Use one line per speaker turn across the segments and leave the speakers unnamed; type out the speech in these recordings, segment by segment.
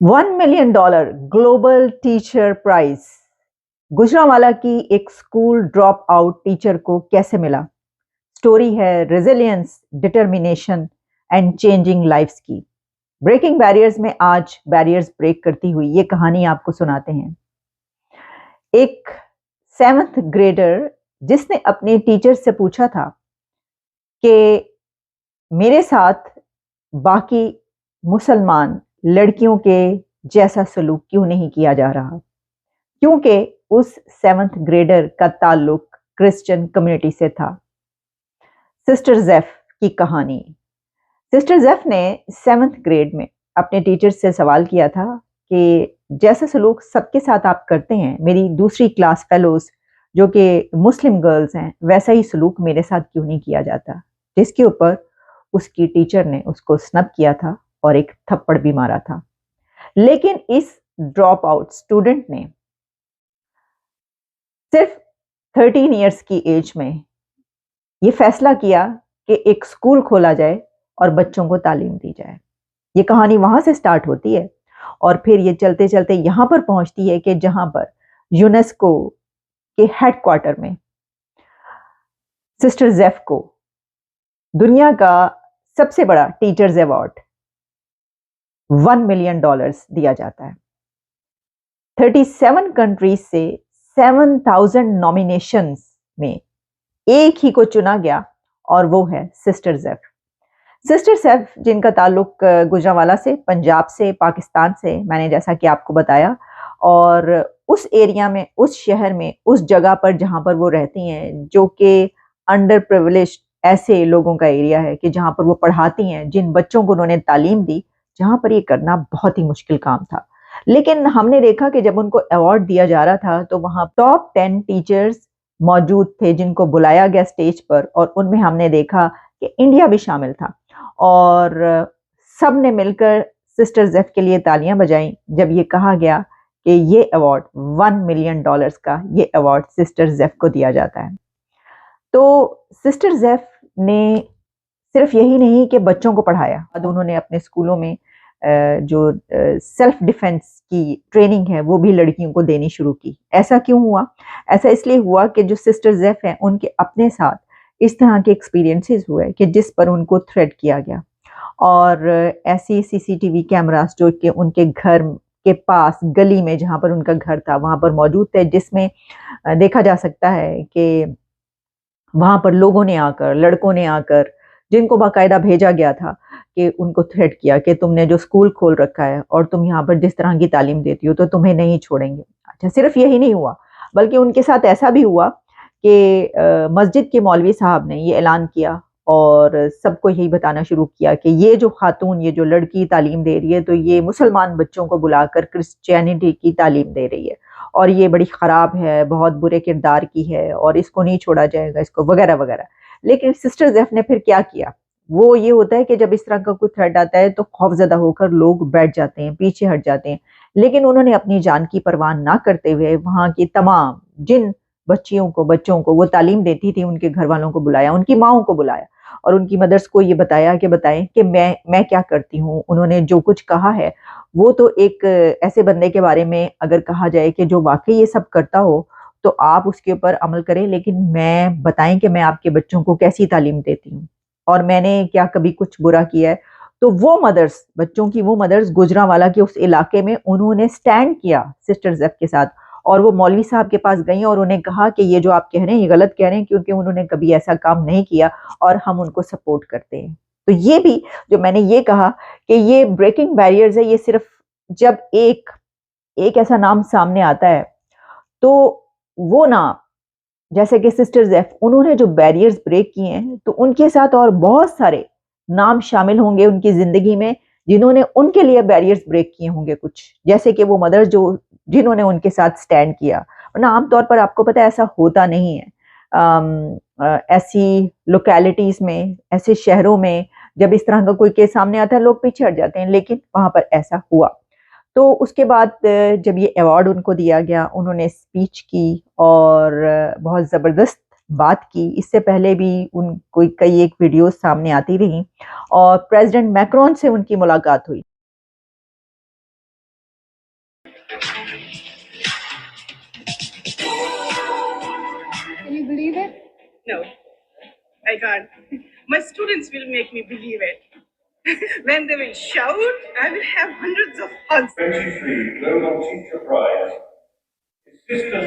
$1 million global teacher prize Gujranwala की एक school drop out teacher को कैसे मिला। स्टोरी है resilience, determination and changing lifes की। ब्रेकिंग बैरियर्स में आज बैरियर्स ब्रेक करती हुई ये कहानी आपको सुनाते हैं। एक 7th ग्रेडर जिसने अपने टीचर से पूछा था कि मेरे साथ बाकी मुसलमान लड़कियों के जैसा सलूक क्यों नहीं किया जा रहा, क्योंकि उस 7th ग्रेडर का ताल्लुक क्रिश्चियन कम्युनिटी से था। सिस्टर जेफ की कहानी। सिस्टर जेफ ने 7th ग्रेड में अपने टीचर से सवाल किया था कि जैसा सलूक सबके साथ आप करते हैं, मेरी दूसरी क्लास फेलोज जो कि मुस्लिम गर्ल्स हैं, वैसा ही सलूक मेरे साथ क्यों नहीं किया जाता। जिसके ऊपर उसकी टीचर ने उसको स्नब किया था और एक थप्पड़ भी मारा था। लेकिन इस ड्रॉप आउट स्टूडेंट ने सिर्फ 13 इयर्स की एज में ये फैसला किया कि एक स्कूल खोला जाए और बच्चों को तालीम दी जाए। ये कहानी वहां से स्टार्ट होती है और फिर ये चलते चलते यहां पर पहुंचती है कि जहां पर यूनेस्को के हेडक्वार्टर में सिस्टर जेफ को दुनिया का सबसे बड़ा टीचर्स अवार्ड $1 मिलियन दिया जाता है। 37 कंट्रीज से 7,000 नॉमिनेशंस में एक ही को चुना गया और वो है सिस्टर जेफ। सिस्टर जेफ जिनका ताल्लुक गुजरांवाला से, पंजाब से, पाकिस्तान से, मैंने जैसा कि आपको बताया, और उस एरिया में, उस शहर में, उस जगह पर जहां पर वो रहती हैं, जो कि अंडर प्रिविलेज्ड ऐसे लोगों का एरिया है कि जहां पर वो पढ़ाती हैं, जिन बच्चों को उन्होंने तालीम दी, जहां पर ये करना बहुत ही मुश्किल काम था। लेकिन हमने देखा कि जब उनको अवार्ड दिया जा रहा था तो वहां टॉप 10 टीचर्स मौजूद थे जिनको बुलाया गया स्टेज पर, और उनमें हमने देखा कि इंडिया भी शामिल था और सब ने मिलकर सिस्टर जेफ के लिए तालियां बजाई जब ये कहा गया कि ये अवार्ड $1 मिलियन का ये अवार्ड सिस्टर जेफ को दिया जाता है। तो सिस्टर जेफ ने सिर्फ यही नहीं कि बच्चों को पढ़ाया, उन्होंने अपने स्कूलों में जो सेल्फ डिफेंस की ट्रेनिंग है वो भी लड़कियों को देनी शुरू की। ऐसा क्यों हुआ? ऐसा इसलिए हुआ कि जो सिस्टर जेफ हैं उनके अपने साथ इस तरह के एक्सपीरियंसेस हुए कि जिस पर उनको थ्रेट किया गया, और ऐसी सीसीटीवी कैमरास जो कि उनके घर के पास गली में जहां पर उनका घर था वहां पर मौजूद थे, जिसमें देखा जा सकता है कि वहां पर लोगों ने आकर, लड़कों ने आकर, जिनको बाकायदा भेजा गया था कि उनको थ्रेट किया कि तुमने जो स्कूल खोल रखा है और तुम यहाँ पर जिस तरह की तालीम देती हो तो तुम्हें नहीं छोड़ेंगे। अच्छा, सिर्फ यही नहीं हुआ, बल्कि उनके साथ ऐसा भी हुआ कि मस्जिद के मौलवी साहब ने ये ऐलान किया और सबको यही बताना शुरू किया कि ये जो खातून, ये जो लड़की तालीम दे रही है, तो ये मुसलमान बच्चों को बुलाकर क्रिश्चियनिटी की तालीम दे रही है और ये बड़ी ख़राब है, बहुत बुरे किरदार की है और इसको नहीं छोड़ा जाएगा, इसको वगैरह वगैरह। लेकिन सिस्टर जेफ ने फिर क्या किया? वो ये होता है कि जब इस तरह का कोई थ्रेट आता है तो खौफजदा होकर लोग बैठ जाते हैं, पीछे हट जाते हैं। लेकिन उन्होंने अपनी जान की परवाह ना करते हुए वहां की तमाम जिन बच्चों को वो तालीम देती थी, उनके घर वालों को बुलाया, उनकी माओं को बुलाया और उनकी मदर्स को ये बताया कि बताएं कि मैं क्या करती हूँ। उन्होंने जो कुछ कहा है वो तो एक ऐसे बंदे के बारे में अगर कहा जाए कि जो वाकई ये सब करता हो तो आप उसके ऊपर अमल करें, लेकिन मैं बताएं कि मैं आपके बच्चों को कैसी तालीम देती हूँ और मैंने क्या कभी कुछ बुरा किया है। तो वो मदर्स, बच्चों की वो मदर्स गुजरांवाला के उस इलाके में उन्होंने स्टैंड किया सिस्टर जेफ के साथ और वो मौलवी साहब के पास गई और उन्हें कहा कि ये जो आप कह रहे हैं ये गलत कह रहे हैं, क्योंकि उन्होंने कभी ऐसा काम नहीं किया और हम उनको सपोर्ट करते हैं। तो ये भी जो मैंने ये कहा कि ये ब्रेकिंग बैरियर्स है, ये सिर्फ जब एक ऐसा नाम सामने आता है तो वो नाम, जैसे कि सिस्टर जेफ, उन्होंने जो बैरियर्स ब्रेक किए हैं तो उनके साथ और बहुत सारे नाम शामिल होंगे उनकी जिंदगी में जिन्होंने उनके लिए बैरियर्स ब्रेक किए होंगे, कुछ जैसे कि वो मदर जो जिन्होंने उनके साथ स्टैंड किया। वरना आमतौर पर आपको पता है ऐसा होता नहीं है। ऐसी लोकेलिटीज में, ऐसे शहरों में जब इस तरह का कोई केस सामने आता है लोग पीछे हट जाते हैं, लेकिन वहां पर ऐसा हुआ। तो उसके बाद जब ये अवार्ड उनको दिया गया, उन्होंने स्पीच की और बहुत ज़बरदस्त बात की। इससे पहले भी उनको कई एक वीडियोस सामने आती रही और प्रेसिडेंट मैक्रोन से उनकी मुलाकात हुई।
I can't. My students will make me believe it. When they will shout, I will have hundreds of hugs.
23 Global Teacher Prize. Sister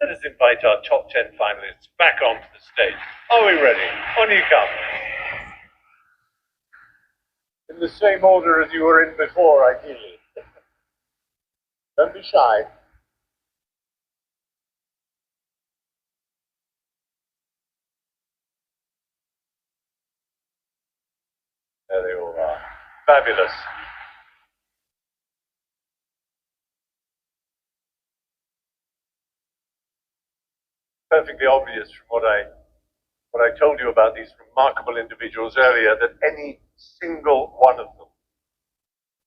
Let us invite our top 10 finalists back onto the stage. Are we ready? On you come. In the same order as you were in before, ideally. Don't be shy. There they all are. Fabulous. Perfectly obvious from what I told you about these remarkable individuals earlier, that any single one of them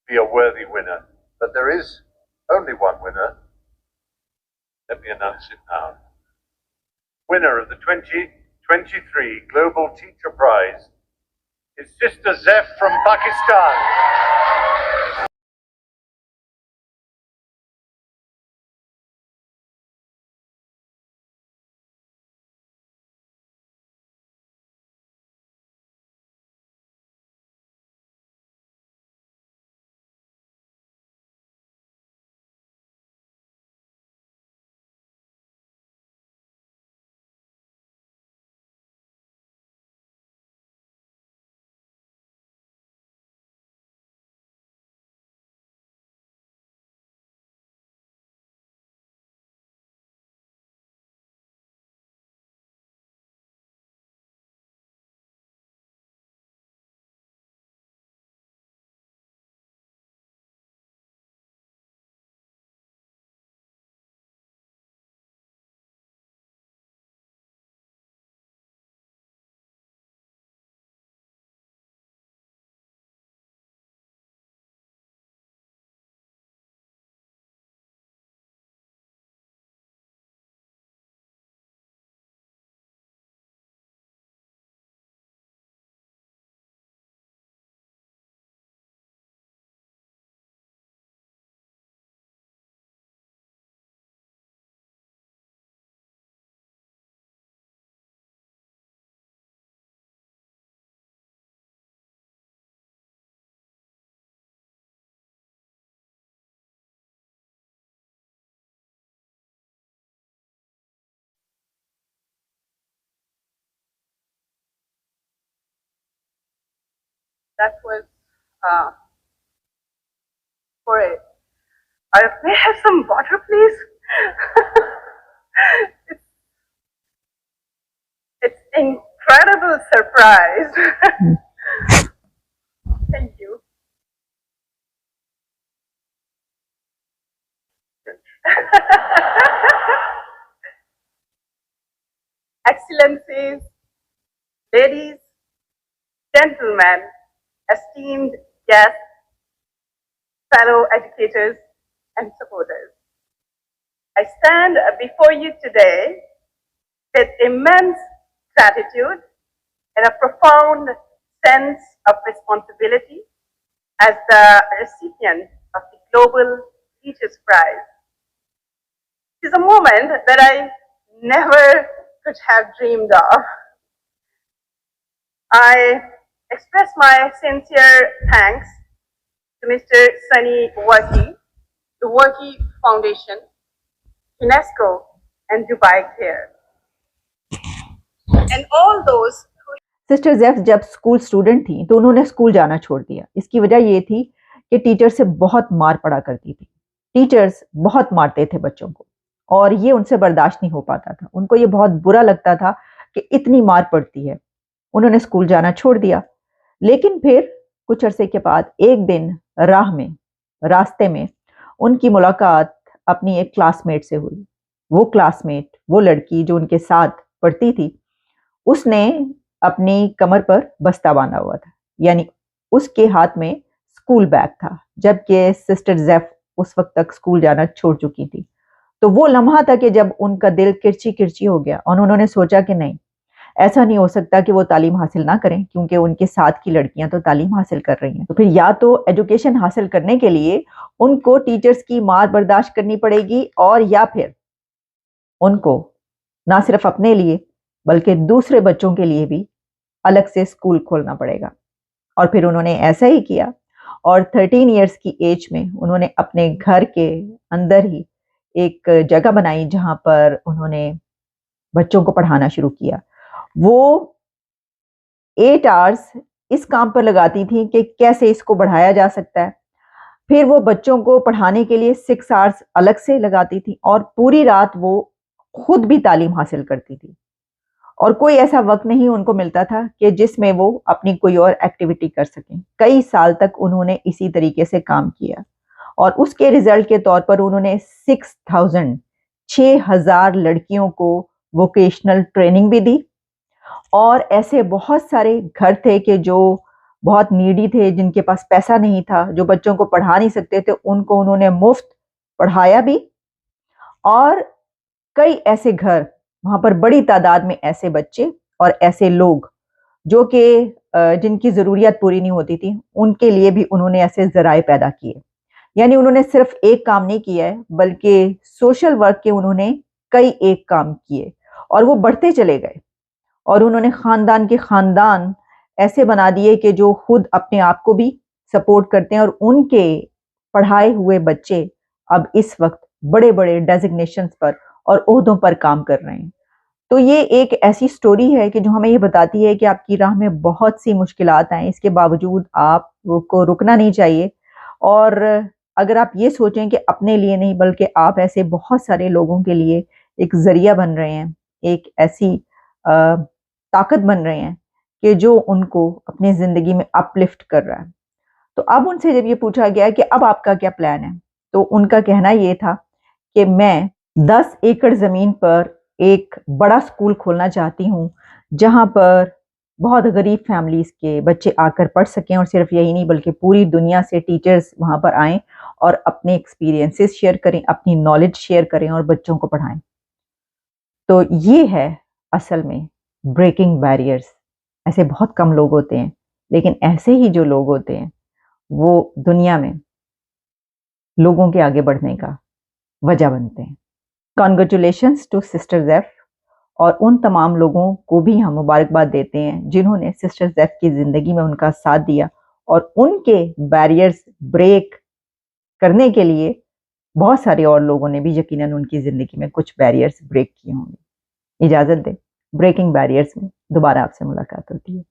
be a worthy winner. But there is only one winner. Let me announce it now. Winner of the 2023 Global Teacher Prize is Sister Zef from Pakistan.
That was for it. May I have some water, please? it's incredible surprise. Thank you. Excellencies, ladies, gentlemen, esteemed guests, fellow educators and supporters. I stand before you today with immense gratitude and a profound sense of responsibility as the recipient of the Global Teachers Prize. It is a moment that I never could have dreamed of. I express my sincere thanks to Mr. Sunny Warki, the Warki Foundation, UNESCO, and Dubai Care, and all those.
Sister Jeff जब school student थी तो उन्होंने school जाना छोड़ दिया। इसकी वजह ये थी कि टीचर से बहुत मार पड़ा करती थी। टीचर्स बहुत मारते थे बच्चों को और ये उनसे बर्दाश्त नहीं हो पाता था। उनको ये बहुत बुरा लगता था कि इतनी मार पड़ती है। उन्होंने स्कूल जाना छोड़ दिया, लेकिन फिर कुछ अरसे के बाद एक दिन रास्ते में उनकी मुलाकात अपनी एक क्लासमेट से हुई। वो क्लासमेट, वो लड़की जो उनके साथ पढ़ती थी, उसने अपनी कमर पर बस्ता बांधा हुआ था, यानी उसके हाथ में स्कूल बैग था, जबकि सिस्टर जेफ उस वक्त तक स्कूल जाना छोड़ चुकी थी। तो वो लम्हा था कि जब उनका दिल किरची किरची हो गया और उन्होंने सोचा कि नहीं, ایسا نہیں ہو سکتا کہ وہ تعلیم حاصل نہ کریں، کیونکہ ان کے ساتھ کی لڑکیاں تو تعلیم حاصل کر رہی ہیں. تو پھر یا تو ایجوکیشن حاصل کرنے کے لیے ان کو ٹیچرز کی مار برداشت کرنی پڑے گی، اور یا پھر ان کو نہ صرف اپنے لیے بلکہ دوسرے بچوں کے لیے بھی الگ سے اسکول کھولنا پڑے گا. اور پھر انہوں نے ایسا ہی کیا، اور 13 ایئرس کی ایج میں انہوں نے اپنے گھر کے اندر ہی ایک جگہ بنائی جہاں پر انہوں نے بچوں کو پڑھانا شروع کیا. وہ 8 آورس اس کام پر لگاتی تھی کہ کیسے اس کو بڑھایا جا سکتا ہے. پھر وہ بچوں کو پڑھانے کے لیے 6 آورس الگ سے لگاتی تھی، اور پوری رات وہ خود بھی تعلیم حاصل کرتی تھی. اور کوئی ایسا وقت نہیں ان کو ملتا تھا کہ جس میں وہ اپنی کوئی اور ایکٹیویٹی کر سکیں. کئی سال تک انہوں نے اسی طریقے سے کام کیا، اور اس کے ریزلٹ کے طور پر انہوں نے 6,000 لڑکیوں کو ووکیشنل ٹریننگ بھی دی. اور ایسے بہت سارے گھر تھے کہ جو بہت نیڈی تھے، جن کے پاس پیسہ نہیں تھا، جو بچوں کو پڑھا نہیں سکتے تھے، ان کو انہوں نے مفت پڑھایا بھی. اور کئی ایسے گھر، وہاں پر بڑی تعداد میں ایسے بچے اور ایسے لوگ جو کہ جن کی ضروریات پوری نہیں ہوتی تھی، ان کے لیے بھی انہوں نے ایسے ذرائع پیدا کیے. یعنی انہوں نے صرف ایک کام نہیں کیا ہے، بلکہ سوشل ورک کے انہوں نے کئی ایک کام کیے، اور وہ بڑھتے چلے گئے. اور انہوں نے خاندان کے خاندان ایسے بنا دیے کہ جو خود اپنے آپ کو بھی سپورٹ کرتے ہیں، اور ان کے پڑھائے ہوئے بچے اب اس وقت بڑے بڑے ڈیزگنیشنز پر اور عہدوں پر کام کر رہے ہیں. تو یہ ایک ایسی سٹوری ہے کہ جو ہمیں یہ بتاتی ہے کہ آپ کی راہ میں بہت سی مشکلات آئیں، اس کے باوجود آپ کو رکنا نہیں چاہیے. اور اگر آپ یہ سوچیں کہ اپنے لیے نہیں بلکہ آپ ایسے بہت سارے لوگوں کے لیے ایک ذریعہ بن رہے ہیں، ایک ایسی طاقت بن رہے ہیں کہ جو ان کو اپنی زندگی میں اپ لفٹ کر رہا ہے. تو اب ان سے جب یہ پوچھا گیا کہ اب آپ کا کیا پلان ہے، تو ان کا کہنا یہ تھا کہ میں 10 ایکڑ زمین پر ایک بڑا اسکول کھولنا چاہتی ہوں، جہاں پر بہت غریب فیملیز کے بچے آ کر پڑھ سکیں. اور صرف یہی نہیں بلکہ پوری دنیا سے ٹیچرز وہاں پر آئیں اور اپنے ایکسپیرینسز شیئر کریں، اپنی نالج شیئر کریں اور بچوں کو پڑھائیں. تو یہ ہے اصل میں بریکنگ بیریئرز. ایسے بہت کم لوگ ہوتے ہیں، لیکن ایسے ہی جو لوگ ہوتے ہیں وہ دنیا میں لوگوں کے آگے بڑھنے کا وجہ بنتے ہیں. کانگریچولیشنز ٹو سسٹر زیف، اور ان تمام لوگوں کو بھی ہم مبارکباد دیتے ہیں جنہوں نے سسٹر زیف کی زندگی میں ان کا ساتھ دیا، اور ان کے بیریئرز بریک کرنے کے لیے بہت سارے اور لوگوں نے بھی یقیناً ان کی زندگی میں کچھ بیریئرز بریک کیے ہوں گے. اجازت دیں، بریکنگ بیریئرز میں دوبارہ آپ سے ملاقات ہوتی ہے.